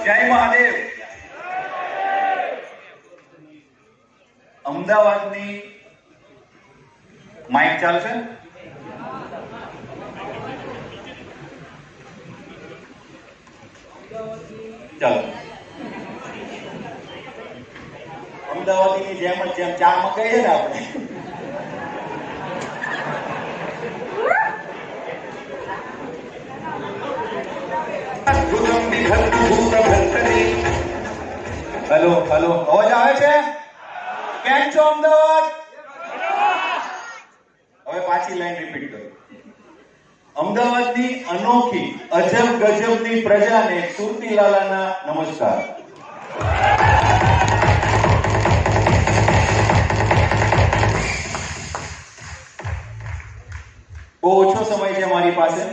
જય મહાદેવ. અમદાવાદની માઇક ચાલશે? ચાલો. અમદાવાદની જેમ જ જેમ ચા મકાઈ છે ને આપણે, હેલો હેલો, અવાજ આવે છે? કેમ છો અમદાવાદ? હવે પાછી લાઈન રિપીટ કરો. અમદાવાદની અનોખી અજબ ગજબની પ્રજાને સુરતીલાલાના નમસ્કાર. બહુ ઓછો સમય છે મારી પાસે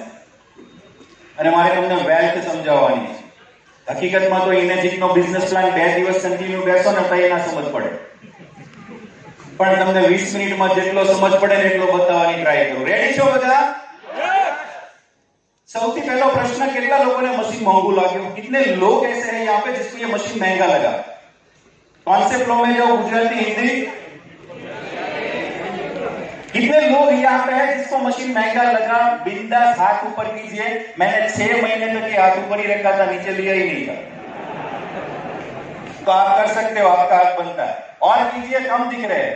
અને મારે તમને વેલ્થ સમજાવવાની છે. હકીકતમાં તો ઇનેજિકનો બિઝનેસ પ્લાન 2 દિવસ કન્ટિન્યુ બેસો ને તો ના સમજ પડે, પણ તમને 20 મિનિટમાં જેટલો સમજ પડે ને એટલો બતાવવાની ટ્રાય કરું. રેડી છો બધા? સૌથી પહેલો પ્રશ્ન, કેટલા લોકોને મशीन महंगू લાગ્યું? कितने लोग ऐसे हैं यहाँ पे जिसको ये मशीन महंगा लगा? कॉन्सेप्ट लो में जाओ, गुजराती हिंदी. कितने लोग यहाँ पे हैं जिसको मशीन महंगा लगा? बिंदास हाथ ऊपर कीजिए. मैंने 6 महीने तक ये हाथ ऊपर ही रखा था, नीचे लिया ही नहीं था. तो आप कर सकते हो, आपका हाथ बनता है. और कीजिए, कम दिख रहे हैं,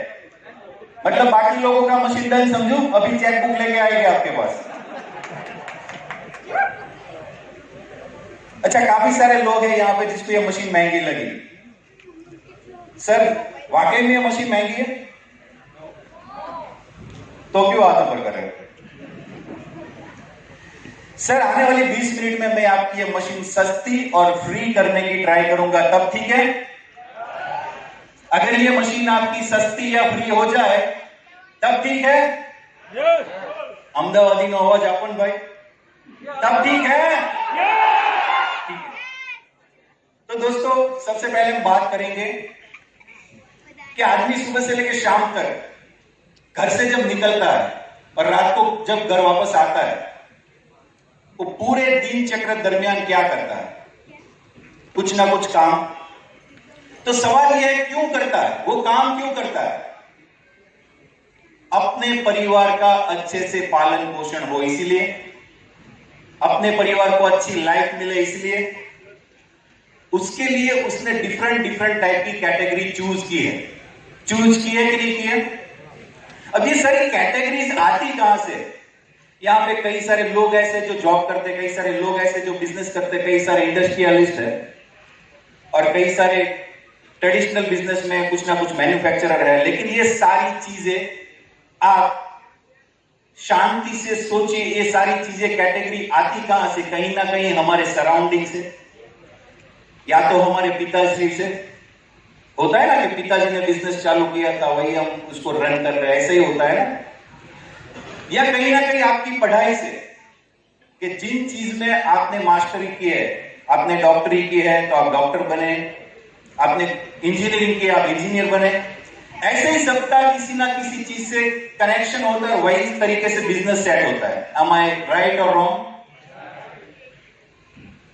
मतलब बाकी लोगों का मशीन डन समझू. अभी चेक बुक लेके आएंगे आपके पास. अच्छा, काफी सारे लोग हैं यहाँ पे जिसको ये मशीन महंगी लगी. सर वाकई में ये मशीन महंगी है? तो क्यों हाथ ऊपर कर रहे हो? सर आने वाली 20 मिनट में मैं आपकी ये मशीन सस्ती और फ्री करने की ट्राई करूंगा, तब ठीक है? अगर ये मशीन आपकी सस्ती या फ्री हो जाए तब ठीक है? अमदावादी नो अवाज आपन भाई, तब ठीक है? तो दोस्तों, सबसे पहले हम बात करेंगे कि आदमी सुबह से लेकर शाम तक घर से जब निकलता है और रात को जब घर वापस आता है, वो पूरे दिन चक्र दरमियान क्या करता है? कुछ ना कुछ काम. तो सवाल यह है, क्यों करता है? वो काम क्यों करता है? अपने परिवार का अच्छे से पालन पोषण हो इसलिए, अपने परिवार को अच्छी लाइफ मिले इसलिए. उसके लिए उसने डिफरेंट टाइप की कैटेगरी चूज की है. चूज की है कि नहीं की है? अब ये सारी कैटेगरीज आती कहां से? यहाँ पे कई सारे लोग ऐसे जो जॉब करते, कई सारे लोग ऐसे जो बिजनेस करते, कई सारे इंडस्ट्रियलिस्ट है और कई सारे ट्रेडिशनल बिजनेस में कुछ ना कुछ मैन्युफैक्चरर है. लेकिन ये सारी चीजें आप शांति से सोचिए, ये सारी चीजें कैटेगरी आती कहां से? कहीं ना कहीं हमारे सराउंडिंग से, या तो हमारे पिताश्री से. होता है ना कि पिताजी ने बिजनेस चालू किया था, वही हम उसको रन कर रहे हैं, ऐसे ही होता है ना. या कहीं ना कहीं आपकी पढ़ाई से, कि जिन चीज में आपने मास्टरी की है, आपने डॉक्टरी की है तो आप डॉक्टर बने, आपने इंजीनियरिंग की आप इंजीनियर बने. ऐसे ही सबका किसी ना किसी चीज से कनेक्शन होता है, वही तरीके से बिजनेस सेट होता है. Am I right or wrong?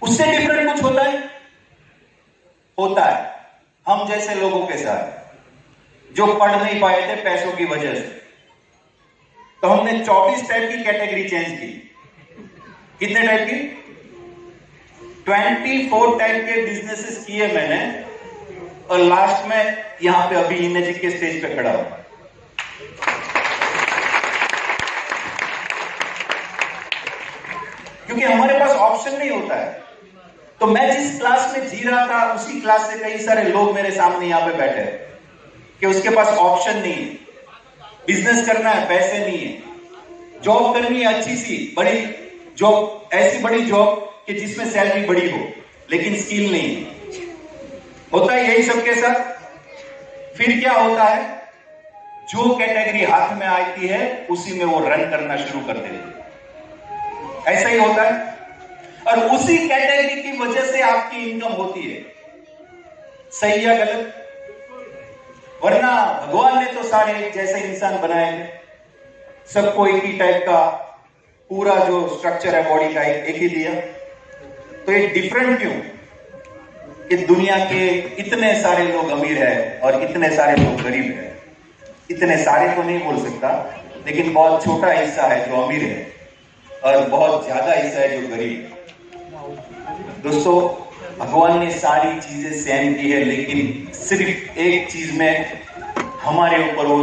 उससे डिफरेंट कुछ होता है? होता है हम जैसे लोगों के साथ, जो पढ़ नहीं पाए थे पैसों की वजह से. तो हमने 24 टाइप की कैटेगरी चेंज की. कितने टाइप की? 24 टाइप के बिजनेसेस किए मैंने, और लास्ट में यहां पे अभी इनेजिक के स्टेज पे खड़ा हूं. क्योंकि हमारे पास ऑप्शन नहीं होता है. तो मैं जिस क्लास में जी रहा था, उसी क्लास से कई सारे लोग मेरे सामने यहां पे बैठे हैं कि उसके पास ऑप्शन नहीं है. बिजनेस करना है, पैसे नहीं है. जॉब करनी है अच्छी सी बड़ी जॉब, ऐसी बड़ी जॉब कि जिसमें सैलरी बड़ी हो, लेकिन स्किल नहीं है. होता है यही सबके साथ. फिर क्या होता है? जो कैटेगरी हाथ में आती है उसी में वो रन करना शुरू कर देते हैं. ऐसा ही होता है. और उसी कैटेगरी की वजह से आपकी इनकम होती है. सही या गलत? वरना भगवान ने तो सारे एक जैसे इंसान बनाए हैं, सबको एक ही टाइप का पूरा जो स्ट्रक्चर है बॉडी का एक ही दिया. तो ये डिफरेंट क्यों? कि दुनिया के इतने सारे लोग अमीर हैं और इतने सारे लोग गरीब हैं। इतने सारे तो नहीं बोल सकता, लेकिन बहुत छोटा हिस्सा है जो अमीर है और बहुत ज्यादा हिस्सा है जो गरीब है। दोस्तों, भगवान ने सारी चीजें सहन की है, लेकिन सिर्फ एक चीज में हमारे ऊपर वो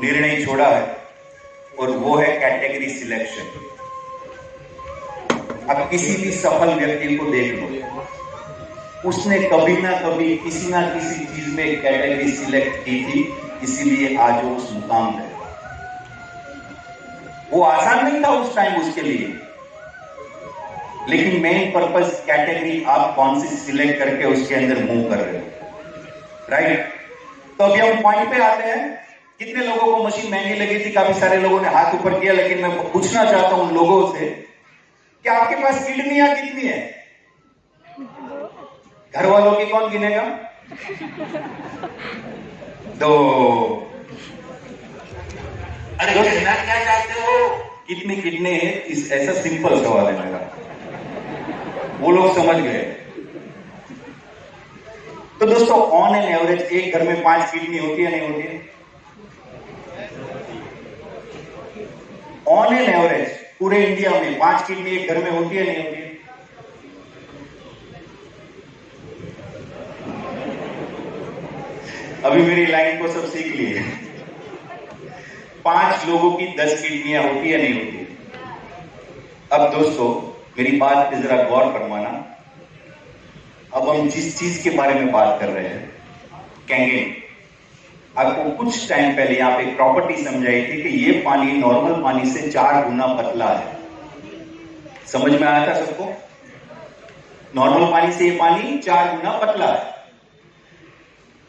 निर्णय छोड़ा है और वो है कैटेगरी सिलेक्शन। अब किसी भी सफल व्यक्ति को देख लो, उसने कभी ना कभी किसी ना किसी चीज में कैटेगरी सिलेक्ट की थी, इसीलिए आज वो उस मुकाम पे। वो आसान नहीं था उस टाइम उसके लिए, लेकिन मेन पर्पस कैटेगरी आप कौन सी सिलेक्ट करके उसके अंदर मूव कर रहे हो, राइट। तो अभी हम पॉइंट पे आते हैं। कितने लोगों को मशीन महंगी लगी थी? काफी सारे लोगों ने हाथ ऊपर किया, लेकिन मैं पूछना चाहता हूं उन लोगों से कि आपके पास किडनियां कितनी है? घर वालों की कौन गिनेगा? 2। अरे गिनना क्या चाहते हो? कितनी किडनी है? ऐसा सिंपल सवाल है मेरा, वो लोग समझ गए। तो दोस्तों, ऑन एन एवरेज एक घर में 5 किडनी होती है, नहीं होती है? ऑन एन एवरेज पूरे इंडिया में 5 किडनी एक घर में होती है, नहीं होती है? अभी मेरी लाइन को सब सीख लिए। 5 लोगों की 10 किडनियां होती है, नहीं होती है? अब दोस्तों, मेरी बात पे जरा गौर फरमाना। अब हम जिस चीज के बारे में बात कर रहे हैं, कैंगेन, आपको कुछ टाइम पहले यहां पे प्रॉपर्टी समझाई थी कि ये पानी नॉर्मल पानी से 4 गुना पतला है। समझ में आया था सबको? नॉर्मल पानी से ये पानी 4 गुना पतला है।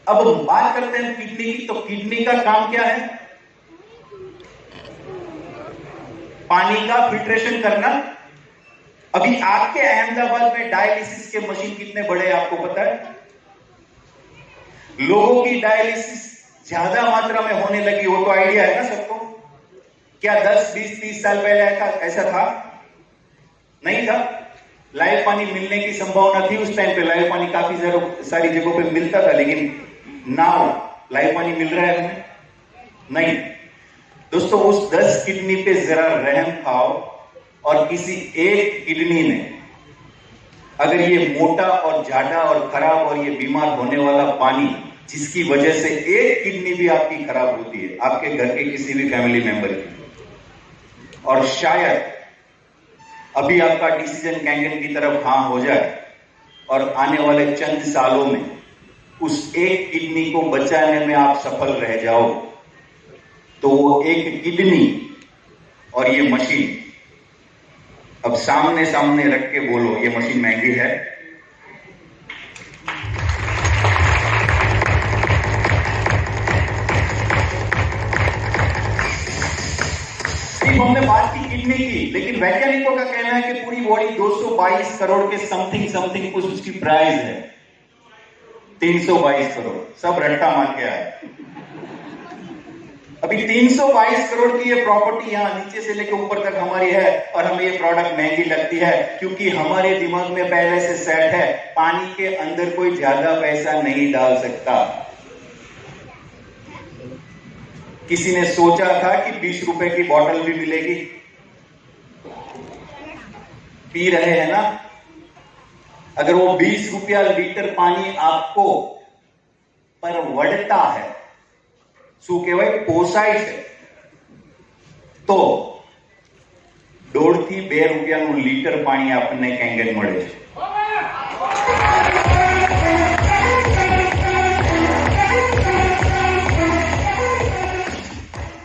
अब हम बात करते हैं किडनी की, तो किडनी का काम क्या है? पानी का फिल्ट्रेशन करना। अभी आपके अहमदाबाद में डायलिसिस के मशीन कितने बड़े हैं आपको पता है? लोगों की डायलिसिस ज्यादा मात्रा में होने लगी हो तो आइडिया है ना सबको? क्या 10, 20, 30 साल पहले ऐसा था? नहीं था। लाइव पानी मिलने की संभावना थी उस टाइम पे, लाइव पानी काफी सारी जगहों पे मिलता था, लेकिन नाउ लाइव पानी मिल रहा है हमें? नहीं। दोस्तों, उस 10 किडनी पे जरा रहम खाओ, और किसी एक किडनी ने अगर ये मोटा और जाड़ा और खराब और ये बीमार होने वाला पानी, जिसकी वजह से एक किडनी भी आपकी खराब होती है, आपके घर के किसी भी फैमिली मेंबर की, और शायद अभी आपका डिसीजन कैंगेन की तरफ हाँ हो जाए और आने वाले चंद सालों में उस एक किडनी को बचाने में आप सफल रह जाओ, तो वो एक किडनी और ये मशीन, अब सामने सामने रख के बोलो, ये मशीन महंगी है? सिर्फ हमने बात की किडनी की, लेकिन वैज्ञानिकों का कहना है कि पूरी बॉडी 222 करोड़ के समथिंग कुछ उसकी प्राइस है। 322 करोड़, सब रट्टा मार के आए। अभी 322 करोड़ की ये प्रॉपर्टी यहां नीचे से लेकर ऊपर तक हमारी है, और हमें ये प्रोडक्ट महंगी लगती है क्योंकि हमारे दिमाग में पहले से सेट है, पानी के अंदर कोई ज्यादा पैसा नहीं डाल सकता। किसी ने सोचा था कि 20 रुपए की बोतल भी मिलेगी? पी रहे हैं ना? अगर वो 20 रुपया लीटर पानी आपको परवड़ता है, શું કહેવાય, પોસાય છે, તો 1.5 થી 2 રૂપિયાનું લીટર પાણી આપણને કેંગેન મળે છે।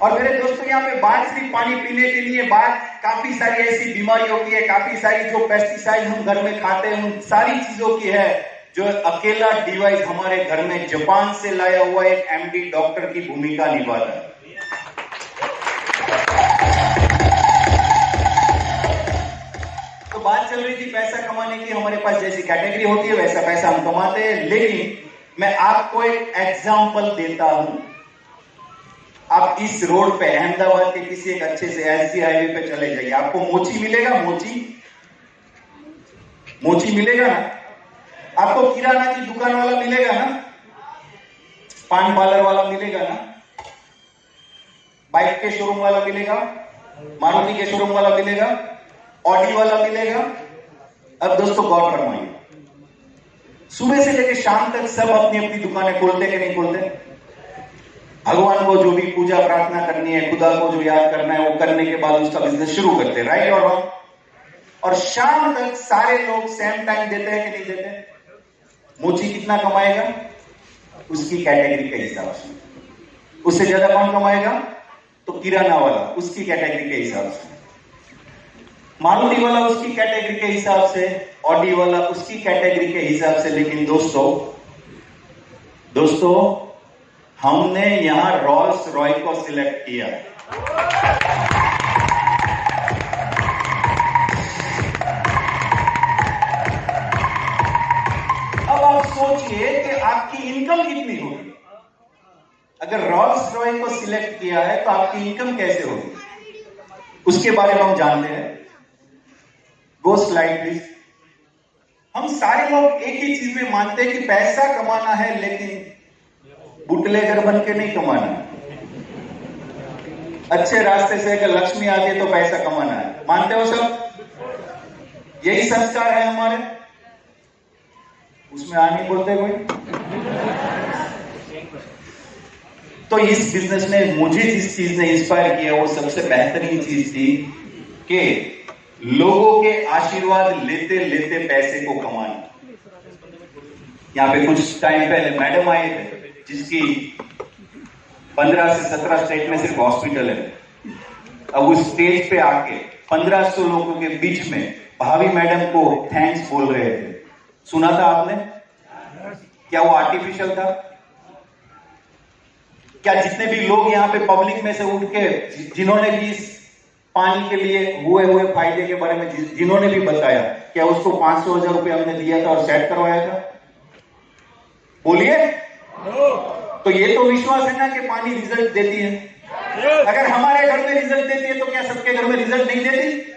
और मेरे दोस्तों, यहाँ पे बात सिर्फ पानी पीने के लिए, बात काफी सारी ऐसी बीमारियों की है, काफी सारी जो पेस्टिसाइड हम घर में खाते हैं उन सारी चीजों की है, जो अकेला डिवाइस हमारे घर में जापान से लाया हुआ एक एमडी डॉक्टर की भूमिका निभाता है। तो बात चल रही थी पैसा कमाने की, हमारे पास जैसी कैटेगरी होती है वैसा पैसा हम कमाते हैं, लेकिन मैं आपको एक एग्जांपल देता हूं। आप इस रोड पे अहमदाबाद के किसी एक अच्छे से एसजी हाईवे पे चले जाइए, आपको मोची मिलेगा, मोची मिलेगा ना? आपको किराना की दुकान वाला मिलेगा ना, पान पार्लर वाला मिलेगा ना, बाइक के शोरूम वाला मिलेगा, मारुति के शोरूम वाला मिलेगा, ऑडी वाला मिलेगा। अब दोस्तों गौर फरमाइए, सुबह से लेकर शाम तक सब अपनी अपनी दुकानें खोलते कि नहीं खोलते? भगवान को जो भी पूजा प्रार्थना करनी है, खुदा को जो याद करना है, वो करने के बाद उसका बिजनेस शुरू करते, राइट और रॉन्ग? और शाम तक सारे लोग सेम टाइम देते हैं कि नहीं देते? मोची कितना कमाएगा? उसकी कैटेगरी के हिसाब से। उससे ज्यादा कौन कमाएगा? तो किराना वाला, उसकी कैटेगरी के हिसाब से। मारुति वाला उसकी कैटेगरी के हिसाब से, ऑडी वाला उसकी कैटेगरी के हिसाब से। लेकिन दोस्तों हमने यहां रॉल्स रॉय को सिलेक्ट किया। अब आप सोचिए कि आपकी इनकम कितनी होगी। अगर रॉल्स रॉय को सिलेक्ट किया है तो आपकी इनकम कैसे होगी, उसके बारे में हम जानते हैं। गो स्लाइड प्लीज। हम सारे लोग एक ही चीज में मानते हैं कि पैसा कमाना है, लेकिन बुटलेगर बन के नहीं कमाना है। अच्छे रास्ते से अगर लक्ष्मी आती है तो पैसा कमाना है। मानते हो सब? यही संस्कार है हमारे। उसमें आ नहीं बोलते कोई। तो इस बिजनेस में मुझे जिस चीज ने इंस्पायर किया वो सबसे बेहतरीन चीज थी कि लोगों के आशीर्वाद लेते लेते पैसे को कमाना। यहां पे कुछ टाइम पहले मैडम आए थे जिसकी 15 से 17 स्टेट में सिर्फ हॉस्पिटल है। अब उस स्टेज पे आके 1500 लोगों के बीच में भाभी मैडम को थैंक्स बोल रहे थे। सुना था आपने? क्या वो आर्टिफिशियल था? क्या जितने भी लोग यहाँ पे पब्लिक में से उठ के जिन्होंने भी इस पानी के लिए हुए फायदे के बारे में जिन्होंने भी बताया, क्या उसको 500,000 रुपए हमने दिया था और सेट करवाया था? बोलिए। तो ये तो विश्वास है ना कि पानी रिजल्ट देती है। अगर हमारे घर में रिजल्ट देती है तो क्या सबके घर में रिजल्ट नहीं देती?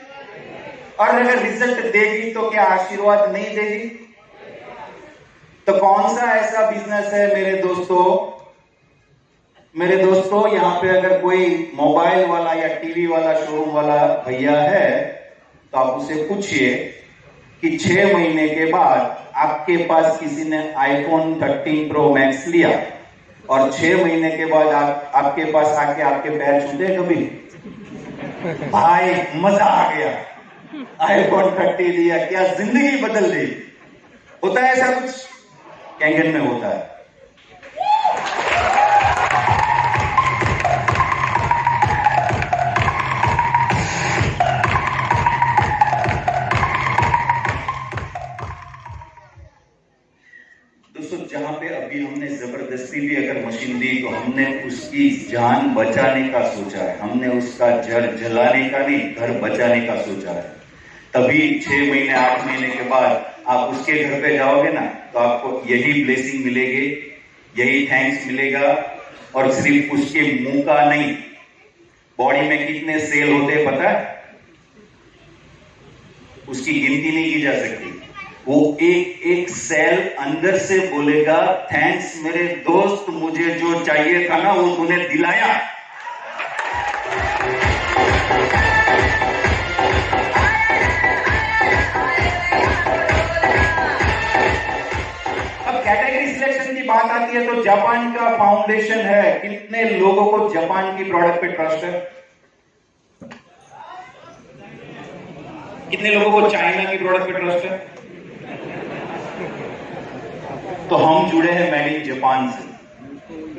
और अगर रिजल्ट देगी तो क्या आशीर्वाद नहीं देगी? तो कौन सा ऐसा बिजनेस है मेरे दोस्तों, यहां पे अगर कोई मोबाइल वाला या टीवी वाला शोरूम वाला भैया है तो आप उससे पूछिए कि 6 महीने के बाद आपके पास किसी ने आईफोन 13 प्रो मैक्स लिया और 6 महीने के बाद आपके पास आके आपके पैर छूते कभी? भाई मजा आ गया, आईफोन 30 लिया, क्या जिंदगी बदल दी। होता है ऐसा कुछ? कैंगन में होता है। जहां पे अभी हमने जबरदस्ती भी अगर मशीन दी तो हमने उसकी जान बचाने का सोचा है। हमने उसका जड़ जलाने का नहीं, घर बचाने का सोचा है। तभी 6 महीने 8 महीने के बाद आप उसके घर पे जाओगे ना तो आपको यही ब्लेसिंग मिलेगी, यही थैंक्स मिलेगा। और सिर्फ उसके मुंह का नहीं, बॉडी में कितने सेल होते हैं पता है? उसकी गिनती नहीं की जा सकती। वो एक एक सेल अंदर से बोलेगा थैंक्स मेरे दोस्त, मुझे जो चाहिए था ना वो तूने दिलाया। अब कैटेगरी सिलेक्शन की बात आती है तो जापान का फाउंडेशन है। कितने लोगों को जापान की प्रोडक्ट पे ट्रस्ट है? कितने लोगों को चाइना की प्रोडक्ट पे ट्रस्ट है? तो हम जुड़े हैं मेड इन जापान से।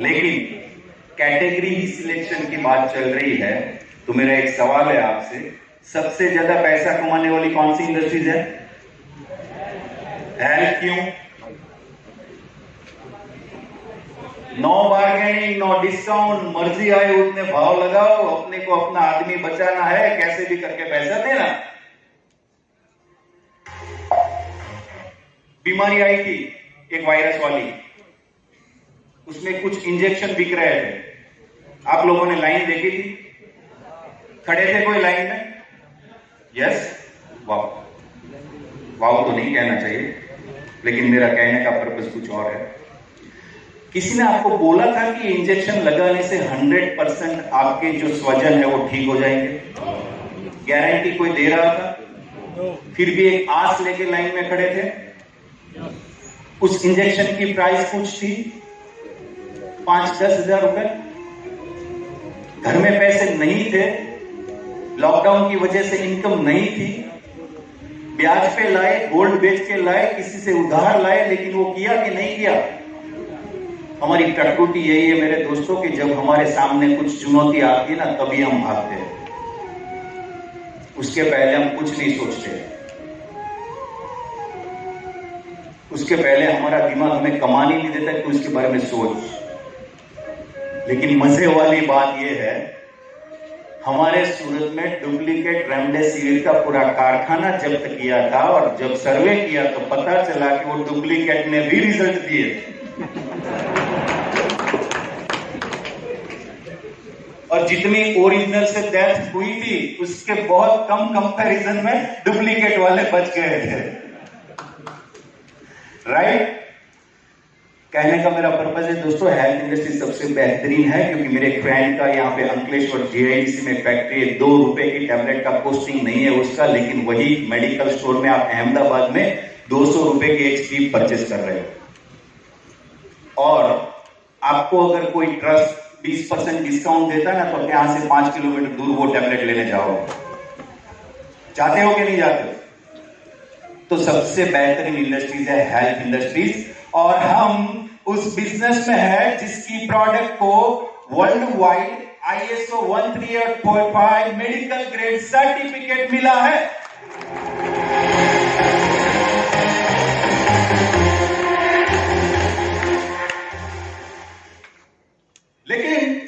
लेकिन कैटेगरी ही सिलेक्शन की बात चल रही है तो मेरा एक सवाल है आपसे, सबसे ज्यादा पैसा कमाने वाली कौन सी इंडस्ट्रीज है? हेल्थ। क्यों? नो बार्गेनिंग, नो डिस्काउंट, मर्जी आए उतने भाव लगाओ, अपने को अपना आदमी बचाना है, कैसे भी करके पैसा देना। बीमारी आई थी एक वायरस वाली, उसमें कुछ इंजेक्शन बिक रहे थे। आप लोगों ने लाइन देखी थी? खड़े थे कोई लाइन में? यस? वाह वाह तो नहीं कहना चाहिए। लेकिन मेरा कहने का पर्पस कुछ और है। किसी ने आपको बोला था कि इंजेक्शन लगाने से 100% आपके जो स्वजन है वो ठीक हो जाएंगे? गारंटी कोई दे रहा था? फिर भी एक आस लेके लाइन में खड़े थे। उस इंजेक्शन की प्राइस कुछ थी 5-10 हजार रुपए। घर में पैसे नहीं थे, लॉकडाउन की वजह से इनकम नहीं थी, ब्याज पे लाए, गोल्ड बेच के लाए, किसी से उधार लाए, लेकिन वो किया कि नहीं किया? हमारी कटपुटी यही है मेरे दोस्तों कि जब हमारे सामने कुछ चुनौती आती है ना, तभी हम भागते हैं, उसके पहले हम कुछ नहीं सोचते। उसके पहले हमारा दिमाग हमें कमान ही नहीं देता कि उसके बारे में सोच। लेकिन मजे वाली बात यह है, हमारे सूरत में डुप्लीकेट रेमडेसिविर का पूरा कारखाना जब्त किया था, और जब सर्वे किया तो पता चला कि वो डुप्लीकेट ने भी रिजल्ट दिए। और जितनी ओरिजिनल से डेथ हुई थी उसके बहुत कम कंपैरिजन में डुप्लीकेट वाले बच गए थे। राइट? कहने का मेरा पर्पज है दोस्तों, हेल्थ इंडस्ट्री सबसे बेहतरीन है, क्योंकि मेरे फ्रेंड का यहाँ पे अंकलेश्वर जीआईडीसी में फैक्ट्री है, 2 रुपए की टैबलेट का कॉस्टिंग नहीं है उसका, लेकिन वही मेडिकल स्टोर में आप अहमदाबाद में 200 रुपए की एक स्ट्रीप परचेस कर रहे हो। और आपको अगर कोई ट्रस्ट 20% डिस्काउंट देता है ना, तो यहां से 5 किलोमीटर दूर वो टैबलेट लेने जाओ। चाहते हो कि नहीं जाते हो? तो सबसे बेहतरीन इंडस्ट्रीज है हेल्थ इंडस्ट्रीज, और हम उस बिजनेस में है जिसकी प्रोडक्ट को world wide ISO 13845 medical grade certificate मिला है। लेकिन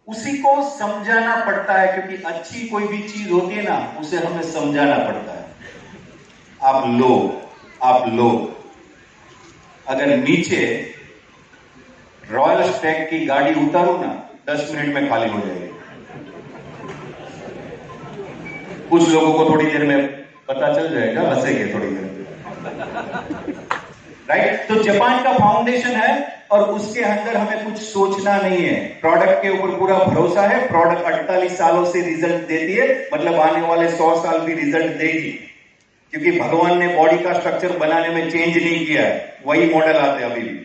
उसी को समझाना पड़ता है, क्योंकि अच्छी कोई भी चीज होती है ना, उसे हमें समझाना पड़ता है। आप लोग अगर नीचे रॉयल स्टैग की गाड़ी उतारो ना, 10 मिनट में खाली हो जाएगी। कुछ लोगों को थोड़ी देर में पता चल जाएगा, हंसेंगे थोड़ी देर। राइट? तो जापान का फाउंडेशन है, और उसके अंदर हमें कुछ सोचना नहीं है, प्रोडक्ट के ऊपर पूरा भरोसा है। प्रोडक्ट 48 सालों से रिजल्ट देती है, मतलब आने वाले 100 साल भी रिजल्ट देगी, क्योंकि भगवान ने बॉडी का स्ट्रक्चर बनाने में चेंज नहीं किया है, वही मॉडल आते हैं अभी भी।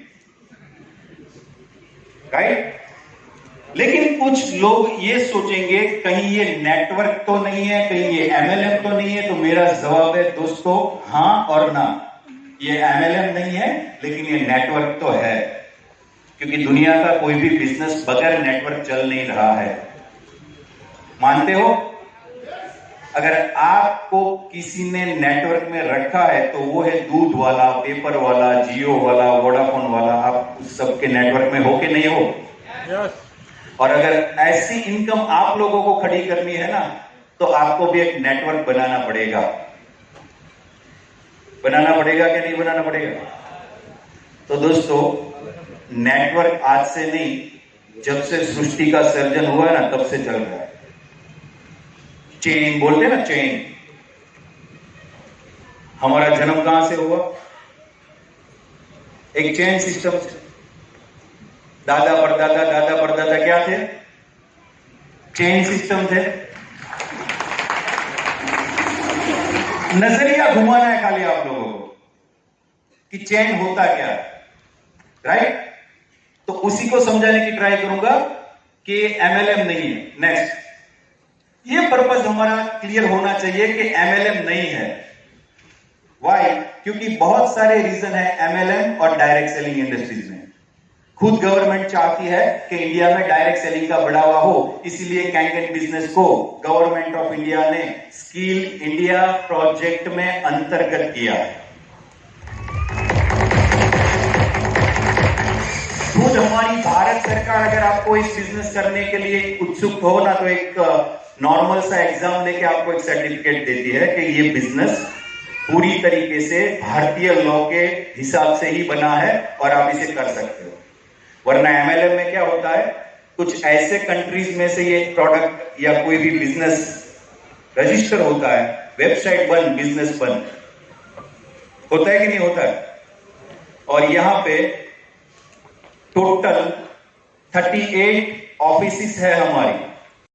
राइट? लेकिन कुछ लोग ये सोचेंगे कहीं ये नेटवर्क तो नहीं है, कहीं ये MLM तो नहीं है। तो मेरा जवाब है दोस्तों, हां और ना। ये MLM नहीं है, लेकिन ये नेटवर्क तो है, क्योंकि दुनिया का कोई भी बिजनेस बगैर नेटवर्क चल नहीं रहा है। मानते हो? अगर आपको किसी ने नेटवर्क में रखा है तो वो है दूध वाला, पेपर वाला, जियो वाला, वोडाफोन वाला। आप उस सबके नेटवर्क में हो कि नहीं हो? yes. और अगर ऐसी इनकम आप लोगों को खड़ी करनी है ना, तो आपको भी एक नेटवर्क बनाना पड़ेगा। बनाना पड़ेगा कि नहीं बनाना पड़ेगा? तो दोस्तों, नेटवर्क आज से नहीं, जब से सृष्टि का सर्जन हुआ ना, तब से चल रहा है। चेन बोलते हैं ना, चेन। हमारा जन्म कहां से हुआ? एक चेन सिस्टम से। दादा परदादा क्या थे? चेन सिस्टम थे। नजरिया घुमाना है खाली आप लोगों को कि चेन होता क्या है। राइट? तो उसी को समझाने की ट्राई करूंगा कि MLM नहीं है। नेक्स्ट, ये पर्पस हमारा क्लियर होना चाहिए कि MLM नहीं है। वाई? क्योंकि बहुत सारे रीजन है MLM और डायरेक्ट सेलिंग इंडस्ट्रीज में। खुद गवर्नमेंट चाहती है कि इंडिया में डायरेक्ट सेलिंग का बढ़ावा हो, इसीलिए कैंगन बिजनेस को गवर्नमेंट ऑफ इंडिया ने स्किल इंडिया प्रोजेक्ट में अंतर्गत किया। खुद हमारी भारत सरकार अगर आपको इस बिजनेस करने के लिए उत्सुक हो ना, तो एक नॉर्मल सा एग्जाम लेके आपको एक सर्टिफिकेट देती है कि ये बिजनेस पूरी तरीके से भारतीय लॉ के हिसाब से ही बना है और आप इसे कर सकते हो। वरना MLM में क्या होता है, कुछ ऐसे कंट्रीज में से ये प्रोडक्ट या कोई भी बिजनेस रजिस्टर होता है, वेबसाइट बंद, बिजनेस बंद। होता है कि नहीं होता है? और यहां पे टोटल 38 ऑफिसेस है हमारी।